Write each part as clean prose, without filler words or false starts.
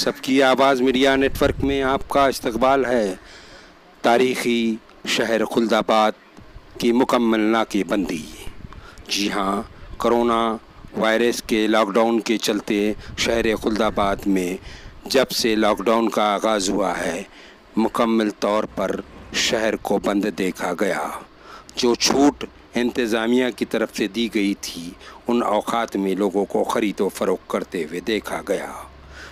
सबकी आवाज़ media network में आपका इस्तकबाल है। तारीख़ी शहर खुल्दाबाद की मुकम्मल नाकेबंदी। जी हाँ, कोरोना वायरस के लॉकडाउन के चलते शहर खुल्दाबाद में जब से लॉकडाउन का आगाज़ हुआ है, मुकम्मल तौर पर शहर को बंद देखा गया। जो छूट इंतज़ामिया की तरफ से दी गई थी, उन औक़ात में लोगों को ख़रीद व फ़रोख्त करते हुए देखा गया।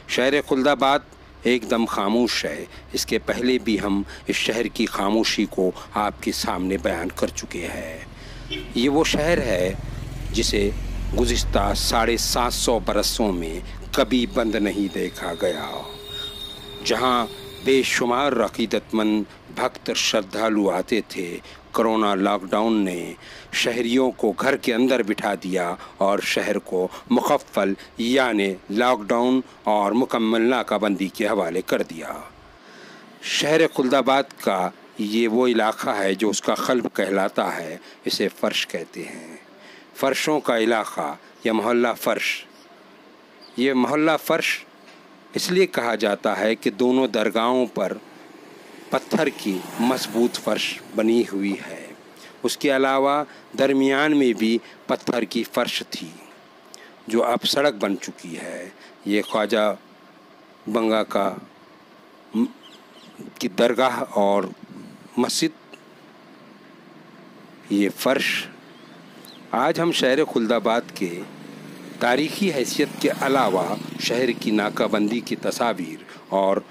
शहर खुल्दाबाद एकदम खामोश है। इसके पहले भी हम इस शहर की खामोशी को आपके सामने बयान कर चुके हैं। ये वो शहर है जिसे गुज़िश्ता 750 बरसों में कभी बंद नहीं देखा गया, जहाँ बेशुमार अक़ीदतमंद भक्त श्रद्धालु आते थे। कोरोना लॉकडाउन ने शहरियों को घर के अंदर बिठा दिया और शहर को मुकफ़्फ़ल यानी लॉकडाउन और मुकम्मल नाकाबंदी के हवाले कर दिया। शहर खुल्दाबाद का ये वो इलाक़ा है जो उसका क़ल्ब कहलाता है। इसे फ़र्श कहते हैं। फ़र्शों का इलाक़ा या मोहल्ला फ़र्श। ये मोहल्ला फ़र्श इसलिए कहा जाता है कि दोनों दरगाहों पर पत्थर की मजबूत फ़र्श बनी हुई है। उसके अलावा दरमियान में भी पत्थर की फ़र्श थी, जो अब सड़क बन चुकी है। ये ख्वाजा बंगा की दरगाह और मस्जिद, ये फ़र्श। आज हम शहर खुल्दाबाद के तारीख़ी हैसियत के अलावा शहर की नाकाबंदी की तस्वीर और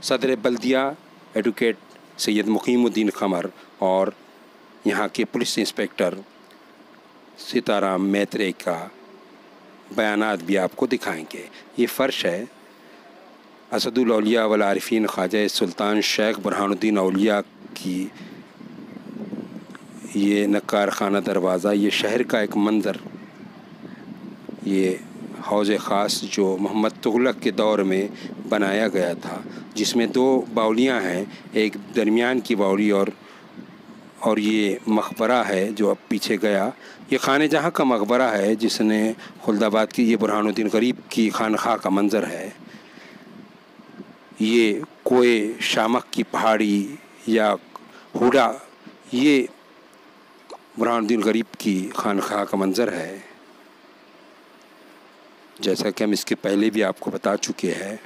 सदर बल्दिया एडवोकेट सैयद मुकीमुद्दीन क़मर और यहाँ के पुलिस इंस्पेक्टर सीताराम मैत्रेय का बयानात भी आपको दिखाएंगे। ये फ़र्श है असदुल औलिया वल आरिफीन ख्वाजा सुल्तान शेख बुरहानुद्दीन औलिया की ये नक्कार खाना दरवाज़ा। ये शहर का एक मंज़र, ये हौज़ ख़ास जो मोहम्मद तुगलक के दौर में बनाया गया था, जिसमें 2 बावलियाँ हैं, एक दरमियान की बावली और ये मकबरा है जो अब पीछे गया। ये खाने जहाँ का मकबरा है जिसने खुल्दाबाद की, ये बुरहानुद्दीन गरीब की खानख़ाह का मंज़र है। ये कोए शामक की पहाड़ी या हुडा, ये बुरहानुद्दीन गरीब की खानख़ाह का मंज़र है। जैसा कि हम इसके पहले भी आपको बता चुके हैं,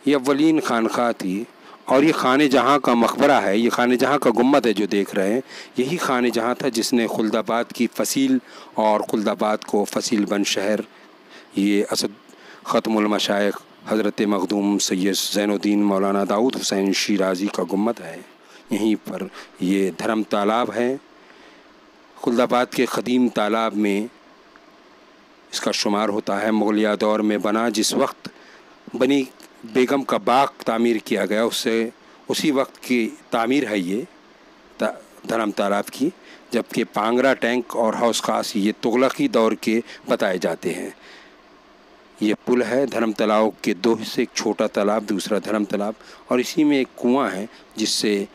ये अव्वलीन खानख़ाह थी। और ये खाने जहाँ का मकबरा है, ये खाने जहाँ का गुम्बद है जो देख रहे हैं, यही खाने जहाँ था जिसने खुल्दाबाद की फ़सील और खुल्दाबाद को फ़सील बन शहर, ये असद ख़त्मुल मशाइख़ हज़रत मखदूम सैयद ज़ैनुद्दीन मौलाना दाऊद हुसैन शिराज़ी का गुम्बद है। यहीं पर ये धर्म तालाब है। खुल्दाबाद के क़दीम तालाब में इसका शुमार होता है। मुग़लिया दौर में बना, जिस वक्त बनी बेगम का बाग तामीर किया गया, उससे उसी वक्त की तामीर है ये धर्म तालाब की। जबकि पांगरा टैंक और हौज़ ख़ास ये तुगलकी दौर के बताए जाते हैं। ये पुल है धर्म तालाब के 2 हिस्से, एक छोटा तालाब, दूसरा धर्म तालाब, और इसी में एक कुआं है जिससे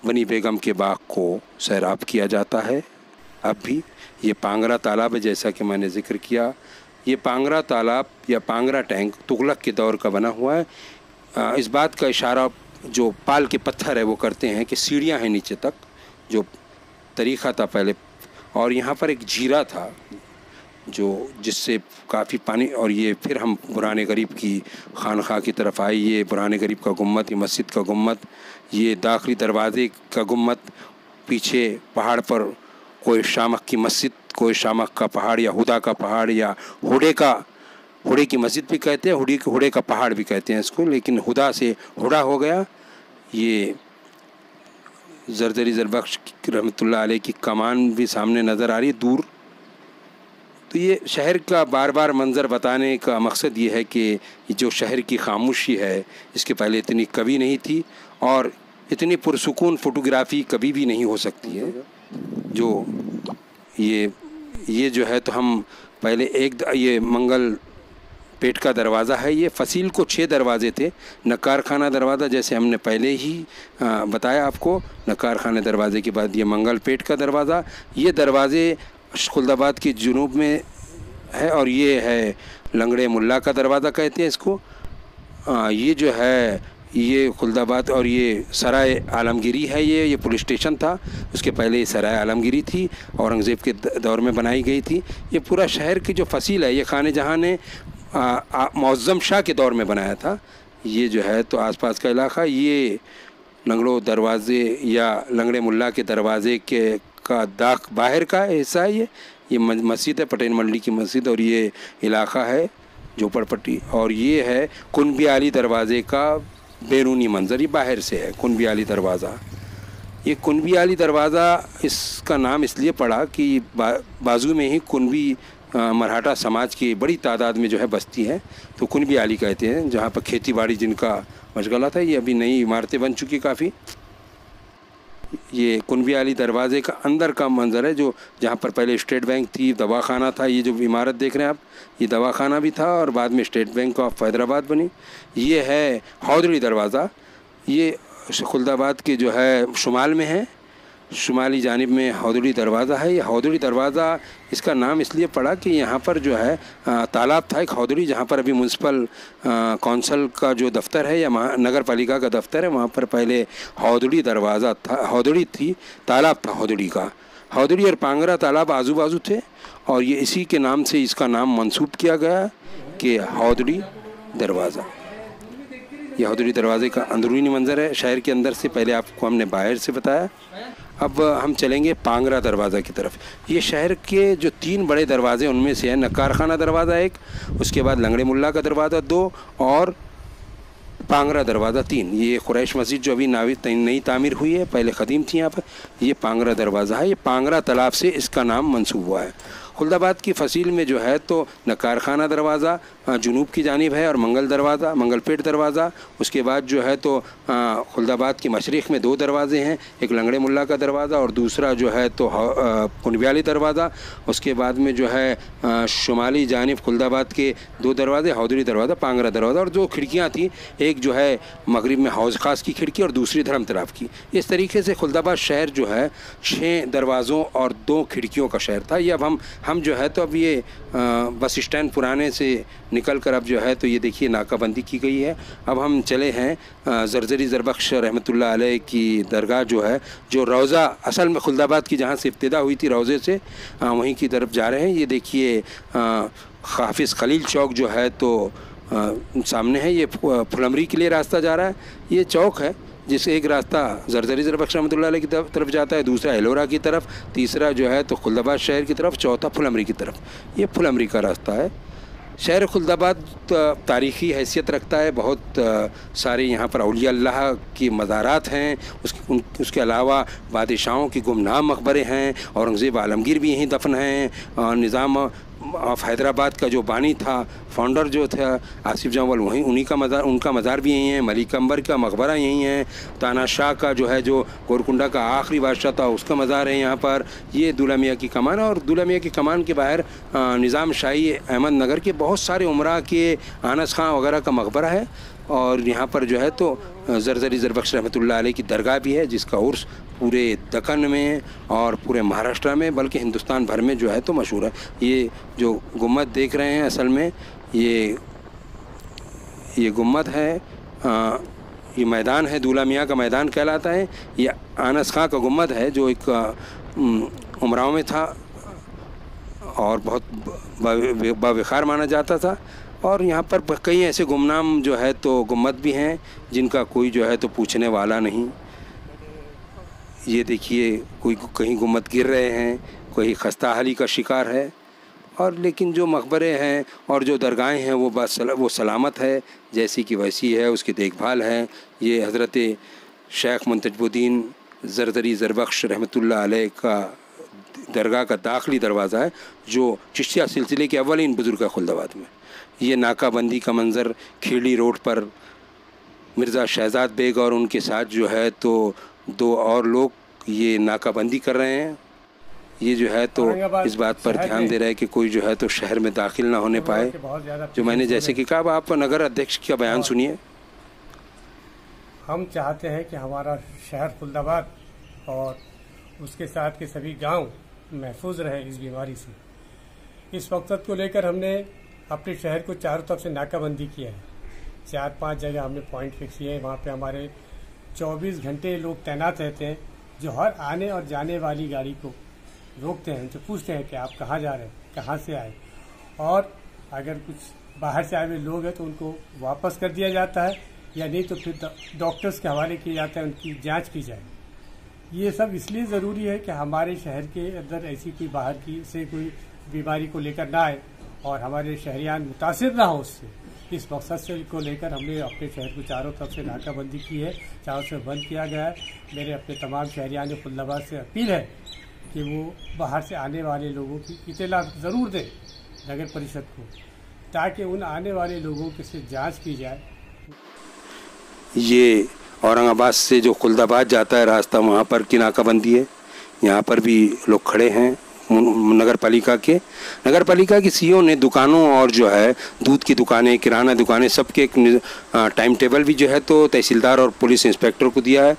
बनी बेगम के बाग को सैराब किया जाता है। अब भी ये पांगरा तालाब है, जैसा कि मैंने ज़िक्र किया। ये पांगरा तालाब या पांगरा टैंक तुगलक के दौर का बना हुआ है। इस बात का इशारा जो पाल के पत्थर है वो करते हैं कि सीढ़ियाँ हैं नीचे तक, जो तरीक़ा था पहले। और यहाँ पर एक जीरा था जो जिससे काफ़ी पानी, और ये फिर हम बुरहान गरीब की खानख़ाह की तरफ आए। ये बुरहान गरीब का गुम्बद, ये मस्जिद का गुम्बद, ये दाखिली दरवाज़े का गुम्बद, पीछे पहाड़ पर कोई शामक की मस्जिद, कोई शामक का पहाड़ या हुदा का पहाड़ या हुडे की मस्जिद भी कहते हैं, हुडे का पहाड़ भी कहते हैं इसको, लेकिन हुदा से हुडा हो गया। ये जरदरी ज़रबख्श रहमतुल्लाह अलैह की कमान भी सामने नज़र आ रही है दूर। तो ये शहर का बार बार मंज़र बताने का मकसद ये है कि जो शहर की खामोशी है, इसके पहले इतनी कभी नहीं थी और इतनी पुरसुकून फ़ोटोग्राफ़ी कभी भी नहीं हो सकती है। जो ये जो है, तो हम पहले ये मंगल पेट का दरवाज़ा है। ये फ़सील को 6 दरवाज़े थे। नक्कार खाना दरवाज़ा जैसे हमने पहले ही बताया आपको, नक्कार खाना दरवाज़े के बाद ये मंगल पेट का दरवाज़ा। ये दरवाज़े खुल्दाबाद के जुनूब में है और ये है लंगड़े मुल्ला का दरवाज़ा कहते हैं इसको। ये जो है ये खुल्दाबाद और ये सराय आलमगिरी है, ये पुलिस स्टेशन था। उसके पहले ये सराय आलमगिरी थी, औरंगज़ेब के दौर में बनाई गई थी। ये पूरा शहर की जो फसील है ये खाने जहाँ ने मुअज़्ज़म शाह के दौर में बनाया था। ये जो है तो आसपास का इलाका, ये लंगड़ो दरवाज़े या लंगड़े मुल्ला के दरवाज़े के का दाख बाहर का हिस्सा है। ये मस्जिद है, पटेल मंडी की मस्जिद, और ये इलाका है झोपड़पट्टी। और ये है कुनबी आली दरवाज़े का बैरूनी मंज़र, ये बाहर से है कुनबी आली दरवाज़ा। ये कुनबी आली दरवाज़ा इसका नाम इसलिए पड़ा कि बाजू में ही कुनबी मराठा समाज की बड़ी तादाद में जो है बस्ती है, तो कुनबी आली कहते हैं, जहाँ पर खेती बाड़ी जिनका मशगला था। ये अभी नई इमारतें बन चुकी काफ़ी। ये कुनबी आली दरवाज़े का अंदर का मंजर है, जो जहाँ पर पहले स्टेट बैंक थी, दवाखाना था। ये जो इमारत देख रहे हैं आप, ये दवाखाना भी था और बाद में स्टेट बैंक ऑफ हैदराबाद बनी। ये है हौदड़ी दरवाज़ा, ये खुल्दाबाद के जो है शुमाल में है, शुमाली जानिब में हौदड़ी दरवाज़ा है। ये हौदड़ी दरवाज़ा इसका नाम इसलिए पड़ा कि यहाँ पर जो है तालाब था एक हौदड़ी, जहाँ पर अभी म्यूनसिपल कौंसल का जो दफ्तर है या नगर पालिका का दफ्तर है, वहाँ पर पहले हौदड़ी दरवाज़ा था, हौदड़ी थी, तालाब था हौदड़ी का। हौदड़ी और पांगरा तालाब आजू बाजू थे और ये इसी के नाम से इसका नाम मंसूब किया गया कि हौदड़ी दरवाज़ा। यह हौदड़ी दरवाज़े का अंदरूनी मंजर है शहर के अंदर से, पहले आपको हमने बाहर से बताया। अब हम चलेंगे पांगरा दरवाज़ा की तरफ। ये शहर के जो 3 बड़े दरवाज़े उनमें से है नक्कार खाना दरवाज़ा एक, उसके बाद लंगड़े मुल्ला का दरवाज़ा 2 और पांगरा दरवाज़ा 3। ये कुरैश मस्जिद जो अभी नई तामीर हुई है, पहले ख़दीम थी यहाँ पर, ये पांगरा दरवाज़ा है। ये पांगरा तालाब से इसका नाम मंसूब हुआ है। खुल्दाबाद की फसील में जो है तो नक्कार खाना दरवाज़ा जुनूब की जानिब है और मंगल दरवाज़ा, मंगलपेट दरवाज़ा। उसके बाद जो है तो खुल्दाबाद के मशरिक़ में 2 दरवाज़े हैं, एक लंगड़े मुल्ला का दरवाज़ा और दूसरा जो है तो कुनबी आली दरवाज़ा। उसके बाद में जो है शुमाली जानिब खुल्दाबाद के 2 दरवाज़े, हौदरी दरवाज़ा, पांगरा दरवाज़ा, और 2 खिड़कियाँ थी, एक जो है मगरिब में हौज़ ख़ास की खिड़की और दूसरी धर्म तलाब की। इस तरीके से खुल्दाबाद शहर जो है 6 दरवाज़ों और 2 खिड़कियों का शहर था। ये अब हम जो है तो अब ये बस स्टैंड पुराने से निकल कर अब जो है तो ये देखिए नाकाबंदी की गई है। अब हम चले हैं ज़रज़री ज़रबख्श रहमतुल्लाह अलैह की दरगाह जो है, जो रोज़ा असल में खुल्दाबाद की जहाँ से इब्तिदा हुई थी रोज़े से, वहीं की तरफ जा रहे हैं। ये देखिए हाफिज़ खलील चौक जो है तो सामने है, ये फुलमरी के लिए रास्ता जा रहा है। ये चौक है जिससे एक रास्ता ज़रज़री ज़रबख्श रहमतुल्लाह अलैह की तरफ जाता है, दूसरा एलोरा की तरफ, तीसरा जो है तो खुल्दाबाद शहर की तरफ, चौथा फुलमरी की तरफ। ये फुलमरी का रास्ता है। शहर खुल्दाबाद तारीख़ी हैसियत रखता है, बहुत सारे यहाँ पर औलिया अल्लाह की मज़ारात हैं। उसके अलावा बादशाहों के गुमनाम मकबरे हैं, औरंगज़ेब आलमगीर भी यहीं दफन हैं, और निज़ाम ऑफ हैदराबाद का जो बानी था, फाउंडर जो था आसिफ जावल, वहीं उन्हीं का मज़ार, उनका मज़ार भी यहीं है। मलिक अंबर का मकबरा यहीं है। ताना शाह का जो है जो गोरकुंडा का आखिरी बादशाह था उसका मज़ार है यहाँ पर। ये दूल्हा मियाँ की कमान, और दूल्हा मियाँ की कमान के बाहर निज़ाम शाही अहमद नगर के बहुत सारे उमरा के आनस खां वगैरह का मकबरा है। और यहाँ पर जो है तो ज़रज़री ज़रबख्श रहमतुल्लाह अलैह की दरगाह भी है, जिसका उर्स पूरे दक्कन में और पूरे महाराष्ट्र में बल्कि हिंदुस्तान भर में जो है तो मशहूर है। ये जो गुम्मद देख रहे हैं असल में ये गुम्मद है, ये मैदान है, दूल्हा मियाँ का मैदान कहलाता है। ये आनस खां का गुम्मद है जो एक उमराव में था और बहुत बावक़ार माना जाता था। और यहाँ पर कई ऐसे गुमनाम जो है तो गुम्मद भी हैं जिनका कोई जो है तो पूछने वाला नहीं। ये देखिए कोई कहीं गुम्मद गिर रहे हैं, कोई खस्ता हाली का शिकार है, और लेकिन जो मकबरे हैं और जो दरगाहें हैं वो बस वो सलामत है, जैसी कि वैसी है, उसकी देखभाल है। ये हज़रत शेख मुंतजबुद्दीन ज़रज़री ज़रबख्श रहमतुल्लाह अलैह का दरगाह का दाखिली दरवाज़ा है, जो चिश्तिया सिलसिले के अव्वलीन बुज़ुर्ग है खुल्दाबाद में। ये नाकाबंदी का मंज़र खीरली रोड पर मिर्ज़ा शहज़ाद बेग और उनके साथ जो है तो 2 और लोग ये नाकाबंदी कर रहे हैं। ये जो है तो इस बात पर ध्यान दे रहे हैं कि कोई जो है तो शहर में दाखिल ना होने पाए। जो मैंने जैसे कि कहा, आप नगर अध्यक्ष का बयान सुनिए। हम चाहते हैं कि हमारा शहर खुल्दाबाद और उसके साथ के सभी गांव महफूज रहे इस बीमारी से। इस मकसद को लेकर हमने अपने शहर को चारों तरफ से नाकाबंदी किया है। 4-5 जगह हमने पॉइंट फिक्स किए हैं। वहाँ पे हमारे 24 घंटे लोग तैनात रहते हैं, जो हर आने और जाने वाली गाड़ी को रोकते हैं, उनसे पूछते हैं कि आप कहाँ जा रहे हैं, कहाँ से आए, और अगर कुछ बाहर से आए हुए लोग हैं तो उनको वापस कर दिया जाता है, या नहीं तो फिर डॉक्टर्स के हवाले किया जाता है, उनकी जांच की जाए। ये सब इसलिए ज़रूरी है कि हमारे शहर के अंदर ऐसी कोई बाहर की से कोई बीमारी को लेकर ना आए और हमारे शहरियान मुतासिर ना हो उससे। इस मकसद से को लेकर हमने अपने शहर को चारों तरफ से नाकाबंदी की है, चारों से बंद किया गया है। मेरे अपने तमाम शहरियान खुल्दाबाद से अपील है कि वो बाहर से आने वाले लोगों की इत्तला ज़रूर दें नगर परिषद को, ताकि उन आने वाले लोगों की से जांच की जाए। ये औरंगाबाद से जो खुल्दाबाद जाता है रास्ता, वहाँ पर की नाकाबंदी है। यहाँ पर भी लोग खड़े हैं। नगर पालिका की सीईओ ने दुकानों और जो है दूध की दुकानें, किराना दुकानें, सबके एक टाइम टेबल भी जो है तो तहसीलदार और पुलिस इंस्पेक्टर को दिया है।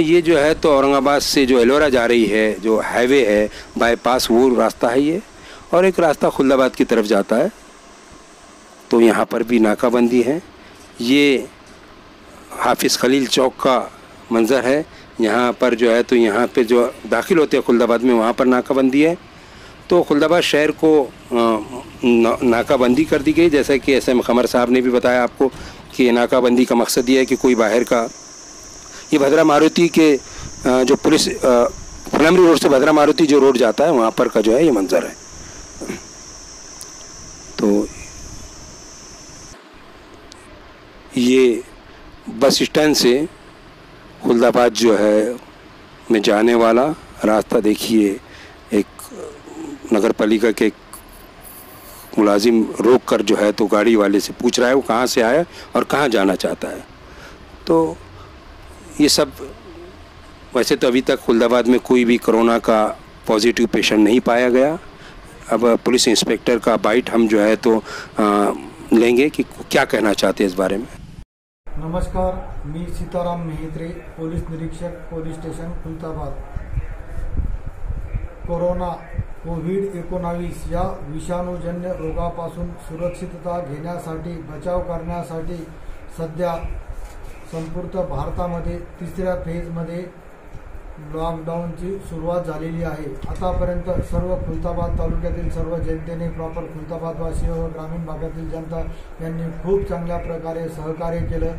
ये जो है तो औरंगाबाद से जो एलोरा जा रही है, जो हाईवे है बाईपास, वो रास्ता है ये, और एक रास्ता खुल्दाबाद की तरफ जाता है। तो यहाँ पर भी नाकाबंदी है। ये हाफिज़ खलील चौक का मंज़र है। यहाँ पर जो है तो यहाँ पे जो दाखिल होते हैं खुल्दाबाद में, वहाँ पर नाकाबंदी है। तो खुल्दाबाद शहर को नाकाबंदी कर दी गई, जैसा कि SM खमर साहब ने भी बताया आपको कि नाकाबंदी का मकसद ये है कि कोई बाहर का, ये भद्रा मारुति के जो पुलिस फुलमरी रोड से भद्रा मारुति जो रोड जाता है वहाँ पर का जो है ये मंज़र है। तो ये बस स्टैंड से खुल्दाबाद जो है में जाने वाला रास्ता देखिए, एक नगर पालिका के मुलाजिम रोक कर जो है तो गाड़ी वाले से पूछ रहा है वो कहाँ से आया और कहाँ जाना चाहता है। तो ये सब, वैसे तो अभी तक खुल्दाबाद में कोई भी कोरोना का पॉजिटिव पेशेंट नहीं पाया गया। अब पुलिस इंस्पेक्टर का बाइट हम जो है तो लेंगे कि क्या कहना चाहते हैं इस बारे में। नमस्कार, मी सीताराम मेहत्रे, पोलीस निरीक्षक, पोलीस स्टेशन खुलताबाद। कोविड-19 या विषाणूजन्य रोगापासून सुरक्षितता घेण्यासाठी, बचाव करण्यासाठी सध्या संपूर्ण भारतामध्ये तिसऱ्या फेजमध्ये लॉकडाऊनची सुरुवात झालेली आहे। आतापर्यंत सर्व खुलताबाद तालुक्यातील सर्व जनतेने, प्रॉपर खुलताबादवासी व ग्रामीण भागातील जनता यांनी खूप चांगल्या प्रकारे सहकार्य केलं।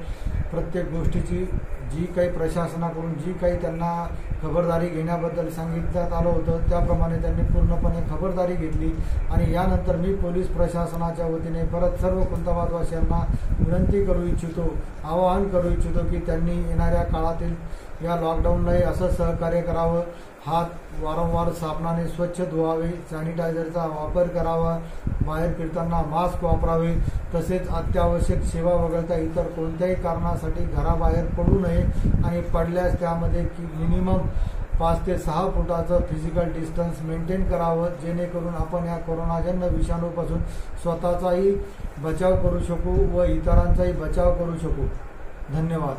प्रत्येक गोष्टीची जी काही प्रशासनाकडून जी काही त्यांना खबरदारी घेण्याबद्दल सांगितण्यात आलं होतं त्याप्रमाणे त्यांनी पूर्णपणे खबरदारी घेतली। आणि यानंतर मी पोलीस प्रशासनाच्या वतीने परत सर्व खुलताबादवासियांना विनंती करू इच्छितो, आवाहन करू इच्छितो की त्यांनी येणाऱ्या काळातील या लॉकडाऊनलाही असं सहकार्य करावं। हात वारंवार साबणाने स्वच्छ धुवावे, सॅनिटायझरचा वापर करावा, बाहेर फिरताना मास्क वापरावे, तसेच अत्यावश्यक सेवा वगळता इतर कोणत्याही कारणासाठी घराबाहेर पडू नये आणि पडल्यास त्यामध्ये मिनिमम 5 ते 6 फुटाचं फिजिकल डिस्टन्स मेंटेन करावं, जेणेकरून आपण या कोरोनाजन्य विषाणूपासून स्वतःचाही बचाव करू शकू व इतरांचाही बचाव करू शकू। धन्यवाद।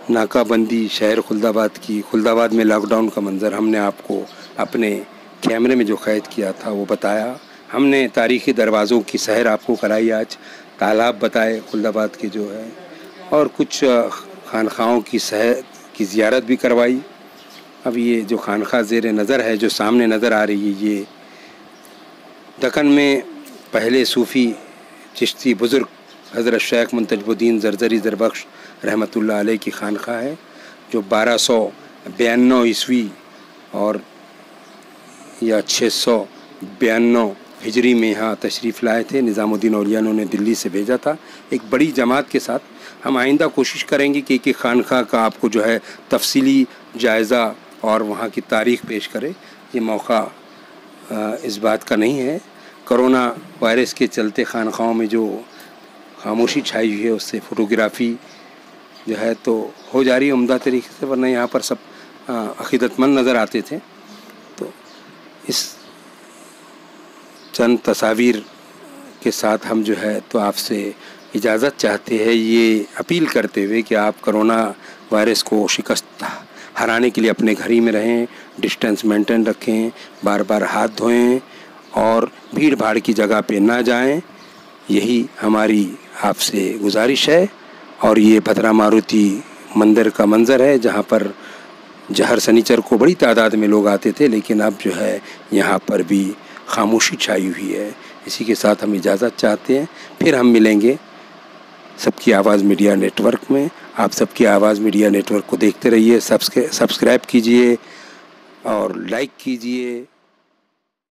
नाकाबंदी शहर खुल्दाबाद में लॉकडाउन का मंज़र हमने आपको अपने कैमरे में जो कैद किया था वो बताया। हमने तारीख़ी दरवाज़ों की सैर आपको कराई, आज तालाब बताए खुल्दाबाद के जो है, और कुछ खानखाओं की सैर की ज़ियारत भी करवाई। अब ये जो खानखा ज़ेर नज़र है जो सामने नज़र आ रही है, ये दक्कन में पहले सूफ़ी चिश्ती बुज़ुर्ग हज़रत शेख मुंतजबुद्दीन ज़रज़री ज़रबख्श रहमतुल्लाह अलैह की खानखा है, जो 1292 ईस्वी और या 692 हिजरी में यहाँ तशरीफ़ लाए थे। निज़ामुद्दीन औलिया ने दिल्ली से भेजा था एक बड़ी जमात के साथ। हम आइंदा कोशिश करेंगे कि एक खानखा का आपको जो है तफसीली जायज़ा और वहाँ की तारीख़ पेश करें। ये मौका इस बात का नहीं है। कोरोना वायरस के चलते खानखाओं में जो खामोशी छाई हुई है उससे फ़ोटोग्राफ़ी जो है तो हो जा रही है उम्दा तरीके से, वरना यहाँ पर सब अक़ीदतमंद नज़र आते थे। तो इस चंद तस्वीर के साथ हम जो है तो आपसे इजाज़त चाहते हैं, ये अपील करते हुए कि आप कोरोना वायरस को शिकस्त हराने के लिए अपने घर ही में रहें, डिस्टेंस मेंटेन रखें, बार बार हाथ धोएं और भीड़ भाड़ की जगह पे ना जाएं। यही हमारी आपसे गुजारिश है। और ये भद्रा मारुति मंदिर का मंज़र है जहाँ पर हर शनिचर को बड़ी तादाद में लोग आते थे, लेकिन अब जो है यहाँ पर भी खामोशी छाई हुई है। इसी के साथ हम इजाज़त चाहते हैं, फिर हम मिलेंगे सबकी आवाज़ मीडिया नेटवर्क में। आप सबकी आवाज़ मीडिया नेटवर्क को देखते रहिए, सब्सक्राइब कीजिए और लाइक कीजिए।